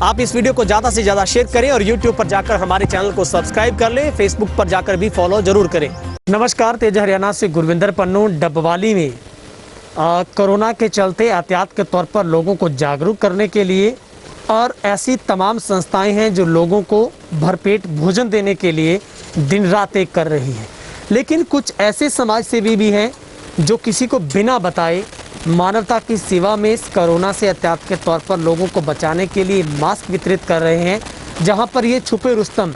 आप इस वीडियो को ज़्यादा से ज़्यादा शेयर करें और YouTube पर जाकर हमारे चैनल को सब्सक्राइब कर लें, Facebook पर जाकर भी फॉलो जरूर करें। नमस्कार, तेज हरियाणा से गुरविंदर पन्नू। डबवाली में कोरोना के चलते एहतियात के तौर पर लोगों को जागरूक करने के लिए और ऐसी तमाम संस्थाएं हैं जो लोगों को भरपेट भोजन देने के लिए दिन रात एक कर रही हैं, लेकिन कुछ ऐसे समाज सेवी भी हैं जो किसी को बिना बताए मानवता की सेवा में इस कोरोना से एहतियात के तौर पर लोगों को बचाने के लिए मास्क वितरित कर रहे हैं। जहां पर ये छुपे रुस्तम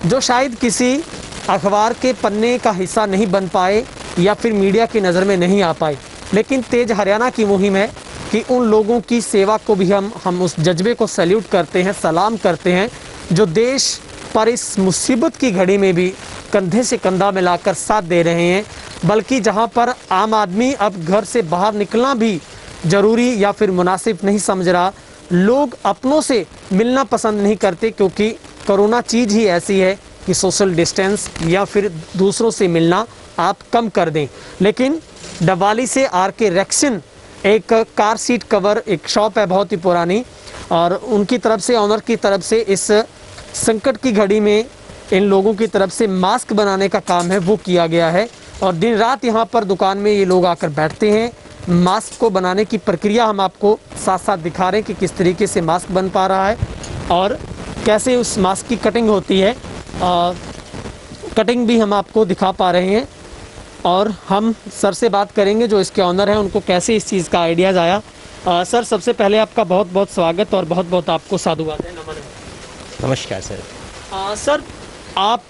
जो शायद किसी अखबार के पन्ने का हिस्सा नहीं बन पाए या फिर मीडिया की नज़र में नहीं आ पाए, लेकिन तेज हरियाणा की मुहिम है कि उन लोगों की सेवा को भी हम उस जज्बे को सैल्यूट करते हैं, सलाम करते हैं, जो देश पर इस मुसीबत की घड़ी में भी कंधे से कंधा मिलाकर साथ दे रहे हैं। बल्कि जहां पर आम आदमी अब घर से बाहर निकलना भी ज़रूरी या फिर मुनासिब नहीं समझ रहा, लोग अपनों से मिलना पसंद नहीं करते, क्योंकि कोरोना चीज़ ही ऐसी है कि सोशल डिस्टेंस या फिर दूसरों से मिलना आप कम कर दें। लेकिन डबवाली से RK रेक्सिन एक कार सीट कवर एक शॉप है बहुत ही पुरानी, और उनकी तरफ से, ऑनर की तरफ से इस संकट की घड़ी में इन लोगों की तरफ से मास्क बनाने का काम है वो किया गया है। और दिन रात यहाँ पर दुकान में ये लोग आकर बैठते हैं। मास्क को बनाने की प्रक्रिया हम आपको साथ साथ दिखा रहे हैं कि किस तरीके से मास्क बन पा रहा है और कैसे उस मास्क की कटिंग होती है। कटिंग भी हम आपको दिखा पा रहे हैं और हम सर से बात करेंगे जो इसके ऑनर हैं, उनको कैसे इस चीज़ का आइडियाज़ आया। सर, सबसे पहले आपका बहुत बहुत स्वागत और बहुत बहुत आपको साधुवाद है। नमस्कार सर। सर, आप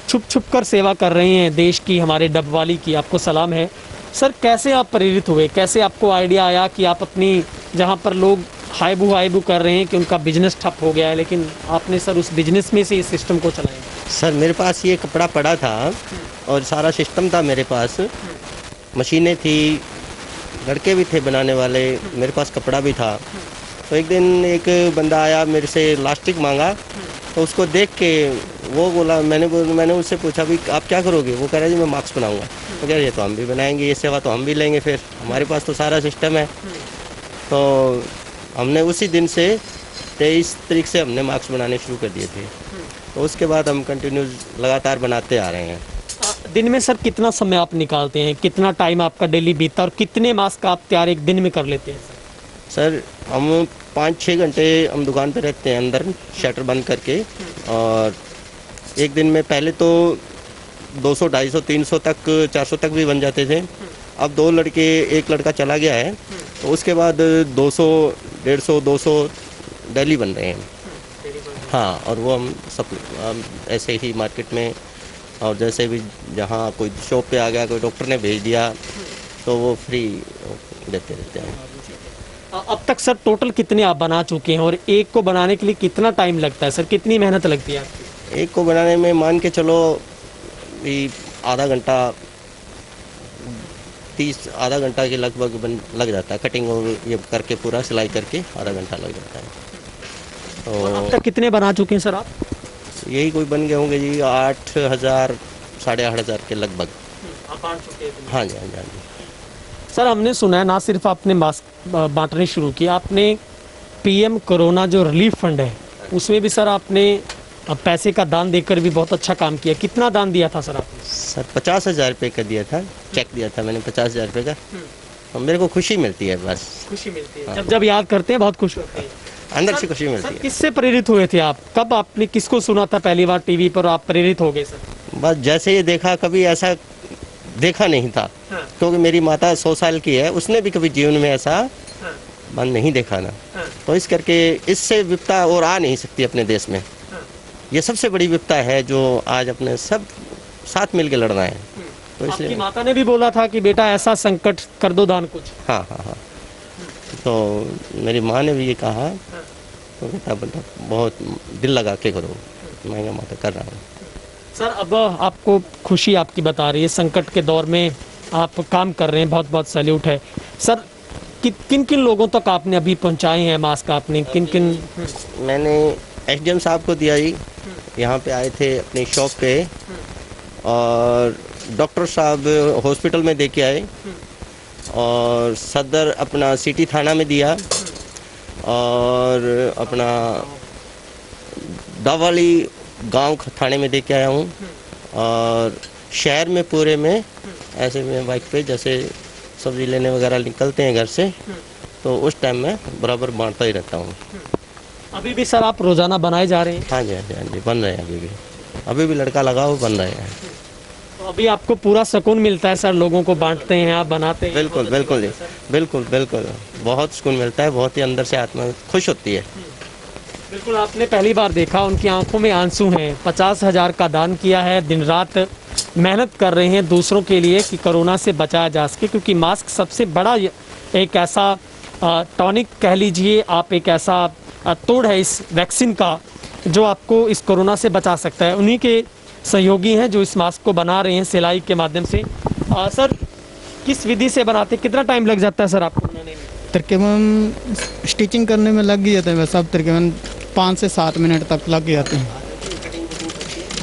छुप छुप कर सेवा कर रहे हैं देश की, हमारे डबवाली की, आपको सलाम है। सर, कैसे आप प्रेरित हुए, कैसे आपको आइडिया आया कि आप अपनी, जहां पर लोग हाइबू कर रहे हैं कि उनका बिजनेस ठप हो गया है, लेकिन आपने सर उस बिजनेस में से इस सिस्टम को चलाया? सर, मेरे पास ये कपड़ा पड़ा था और सारा सिस्टम था मेरे पास, मशीनें थी, लड़के भी थे बनाने वाले, मेरे पास कपड़ा भी था। तो एक दिन एक बंदा आया, मेरे से इलास्टिक मांगा, तो उसको देख के वो बोला, मैंने उससे पूछा भी आप क्या करोगे? वो कह रहा जी मैं मास्क बनाऊंगा। तो कह रहे ये तो हम भी बनाएंगे, ये सेवा तो हम भी लेंगे, फिर हमारे पास तो सारा सिस्टम है। तो हमने उसी दिन से 23 तारीख से हमने मास्क बनाने शुरू कर दिए थे। तो उसके बाद हम कंटिन्यूज लगातार बनाते आ रहे हैं। दिन में सर कितना समय आप निकालते हैं, कितना टाइम आपका डेली बीतता है और कितने मास्क आप तैयार एक दिन में कर लेते हैं? सर, हम 5-6 घंटे हम दुकान पे रहते हैं अंदर, शटर बंद करके, और एक दिन में पहले तो 200, 250, 300 तक, 400 तक भी बन जाते थे। अब एक लड़का चला गया है, तो उसके बाद 200, 150, 200 डेली बन रहे हैं। हाँ, और वो हम सब ऐसे ही मार्केट में, और जैसे भी जहाँ कोई शॉप पे आ गया, कोई डॉक्टर ने भेज दिया, तो वो फ्री देते रहते हैं। अब तक सर टोटल कितने आप बना चुके हैं और एक को बनाने के लिए कितना टाइम लगता है सर, कितनी मेहनत लगती है आपकी? एक को बनाने में मान के चलो भी आधा घंटा के लगभग लग जाता है। कटिंग और ये करके पूरा सिलाई करके आधा घंटा लग जाता है। तो अब तक कितने बना चुके हैं सर आप? यही कोई बन गए होंगे जी 8,000, 8,500 के लगभग। आप बांट चुके हैं? हाँ जी, हाँ जी, हाँ जी। सर, हमने सुना है ना सिर्फ आपने मास्क बांटने शुरू किया, आपने PM कोरोना जो रिलीफ फंड है उसमें भी सर आपने पैसे का दान देकर भी बहुत अच्छा काम किया। कितना दान दिया था सर आपने? सर 50,000 रुपये का दिया था, चेक दिया था मैंने 50,000 रुपये का। और मेरे को खुशी मिलती है, बस खुशी मिलती है। हाँ। जब याद करते हैं बहुत खुश होते हैं, अंदर से खुशी मिलती है। किससे प्रेरित हुए थे आप? कब आपने किसको सुना था पहली बार टीवी पर आप प्रेरित हो गए सर? बस जैसे ये देखा, कभी ऐसा देखा नहीं था। हाँ। क्योंकि मेरी माता 100 साल की है, उसने भी कभी जीवन में ऐसा मन नहीं देखा ना। तो इस करके इससे विपदा और आ नहीं सकती अपने देश में। ये सबसे बड़ी विपदा है जो आज अपने सब साथ मिल के लड़ना है। तो इसलिए आपकी माता ने भी बोला था कि बेटा ऐसा संकट कर दो दान कुछ। हाँ हाँ हाँ, तो मेरी माँ ने भी ये कहा, तो बेटा बहुत दिल लगा के करो। मैं माता कर रहा हूँ। सर, अब आपको खुशी आपकी बता रही है, संकट के दौर में आप काम कर रहे हैं, बहुत बहुत सैल्यूट है। सर, किन किन लोगों तक आपने अभी पहुंचाए हैं मास्क? आपने किन किन? मैंने SDM साहब को दिया ही, यहाँ पे आए थे अपनी शॉप पे, और डॉक्टर साहब हॉस्पिटल में दे के आए, और सदर अपना सिटी थाना में दिया, और अपना डबवाली गांव थाने में दे के आया हूँ, और शहर में पूरे में ऐसे में बाइक पे जैसे सब्जी लेने वगैरह निकलते हैं घर से, तो उस टाइम में बराबर बांटता ही रहता हूँ। अभी भी सर आप रोजाना बनाए जा रहे हैं? हाँ जी, हाँ जी, हाँ जी, बन रहे हैं अभी भी लड़का लगा हो, बन रहे हैं। तो अभी आपको पूरा सुकून मिलता है सर, लोगों को बांटते हैं, आप बनाते हैं? बिल्कुल बिल्कुल जी, बिल्कुल बिल्कुल, बहुत सुकून मिलता है, बहुत ही अंदर से आत्मा खुश होती है। बिल्कुल, आपने पहली बार देखा उनकी आंखों में आंसू हैं। 50,000 का दान किया है, दिन रात मेहनत कर रहे हैं दूसरों के लिए कि कोरोना से बचाया जा सके, क्योंकि मास्क सबसे बड़ा एक ऐसा टॉनिक कह लीजिए आप, एक ऐसा तोड़ है इस वैक्सीन का जो आपको इस कोरोना से बचा सकता है। उन्हीं के सहयोगी हैं जो इस मास्क को बना रहे हैं सिलाई के माध्यम से। सर किस विधि से बनाते, कितना टाइम लग जाता है सर आपको बनाने में? तकरीबन स्टिचिंग करने में लग जाते हैं सब, तकरीबन 5 से 7 मिनट तक लग जाते हैं,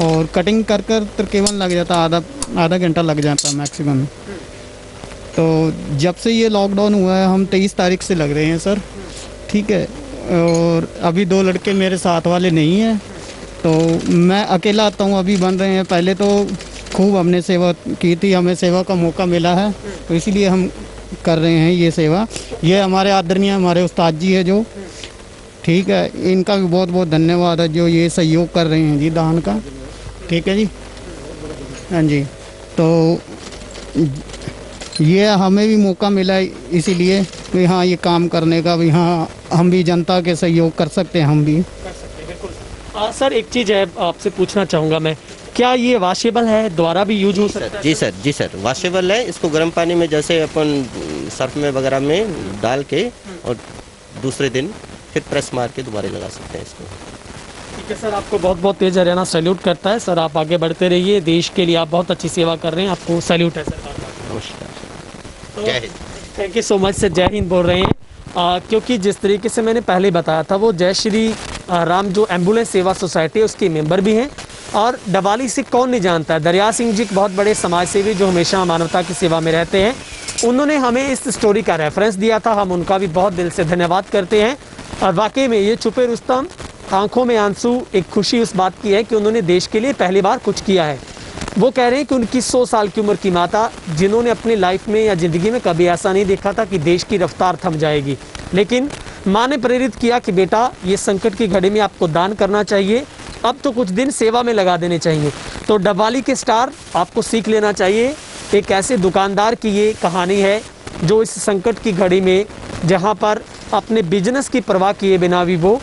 और कटिंग कर तकरीबन लग जाता है आधा घंटा लग जाता है मैक्सिमम। तो जब से ये लॉकडाउन हुआ है, हम 23 तारीख से लग रहे हैं सर, ठीक है। और अभी 2 लड़के मेरे साथ वाले नहीं हैं, तो मैं अकेला आता हूँ, अभी बन रहे हैं। पहले तो खूब हमने सेवा की थी, हमें सेवा का मौका मिला है, तो इसीलिए हम कर रहे हैं ये सेवा। ये हमारे आदरणीय हमारे उस्ताद जी है जो, ठीक है, इनका भी बहुत बहुत धन्यवाद है जो ये सहयोग कर रहे हैं जी दान का, ठीक है जी। हाँ जी, तो ये हमें भी मौका मिला इसीलिए कि हाँ ये काम करने का भी, हाँ हम भी जनता के सहयोग कर सकते हैं, हम भी कर सकते हैं। बिल्कुल सर, एक चीज़ है आपसे पूछना चाहूँगा मैं, क्या ये वॉशेबल है, दोबारा भी यूज हो सकता है? जी सर, जी सर, वॉशेबल है। इसको गर्म पानी में जैसे अपन सर्फ में वगैरह में डाल के और दूसरे दिन फिर प्रेस मार के दोबारा लगा सकते हैं इसको। ठीक है सर, आपको बहुत बहुत तेज हरियाणा सैल्यूट करता है सर, आप आगे बढ़ते रहिए, देश के लिए आप बहुत अच्छी सेवा कर रहे हैं, आपको सैल्यूट है सर। नमस्कार, तो जय Hind. Thank you so much sir, जय हिंद बोल रहे हैं। क्योंकि जिस तरीके से मैंने पहले बताया था, वो जय श्री राम जो एम्बुलेंस सेवा सोसाइटी है उसके मेंबर भी हैं, और डबवाली से कौन नहीं जानता है, दरिया सिंह जी बहुत बड़े समाज सेवी जो हमेशा मानवता की सेवा में रहते हैं। उन्होंने हमें इस स्टोरी का रेफरेंस दिया था, हम उनका भी बहुत दिल से धन्यवाद करते हैं। और वाकई में ये छुपे रुस्तम, आंखों में आंसू, एक खुशी उस बात की है कि उन्होंने देश के लिए पहली बार कुछ किया है। वो कह रहे हैं कि उनकी 100 साल की उम्र की माता, जिन्होंने अपनी लाइफ में या ज़िंदगी में कभी ऐसा नहीं देखा था कि देश की रफ्तार थम जाएगी, लेकिन माँ ने प्रेरित किया कि बेटा ये संकट की घड़ी में आपको दान करना चाहिए, अब तो कुछ दिन सेवा में लगा देने चाहिए। तो डबवाली के स्टार, आपको सीख लेना चाहिए। एक ऐसे दुकानदार की ये कहानी है जो इस संकट की घड़ी में, जहाँ पर अपने बिजनेस की परवाह किए बिना भी वो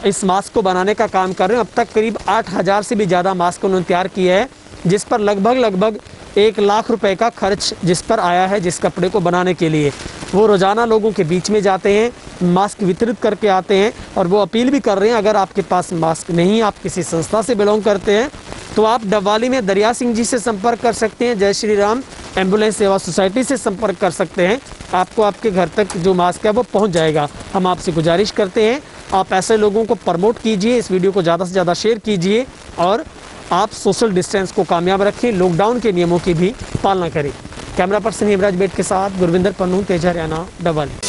इस मास्क को बनाने का काम कर रहे हैं। अब तक करीब 8,000 से भी ज़्यादा मास्क उन्होंने तैयार किए हैं, जिस पर लगभग 1 लाख रुपए का खर्च जिस पर आया है, जिस कपड़े को बनाने के लिए। वो रोज़ाना लोगों के बीच में जाते हैं, मास्क वितरित करके आते हैं, और वो अपील भी कर रहे हैं, अगर आपके पास मास्क नहीं, आप किसी संस्था से बिलोंग करते हैं, तो आप डबवाली में दरिया सिंह जी से संपर्क कर सकते हैं, जय श्री राम एम्बुलेंस सेवा सोसाइटी से संपर्क कर सकते हैं। आपको आपके घर तक जो मास्क है वो पहुंच जाएगा। हम आपसे गुजारिश करते हैं, आप ऐसे लोगों को प्रमोट कीजिए, इस वीडियो को ज़्यादा से ज़्यादा शेयर कीजिए, और आप सोशल डिस्टेंस को कामयाब रखें, लॉकडाउन के नियमों की भी पालना करें। कैमरा पर्सन हेमराज बेट के साथ गुरविंदर पन्नू, तेज हरियाणा, डबवाली।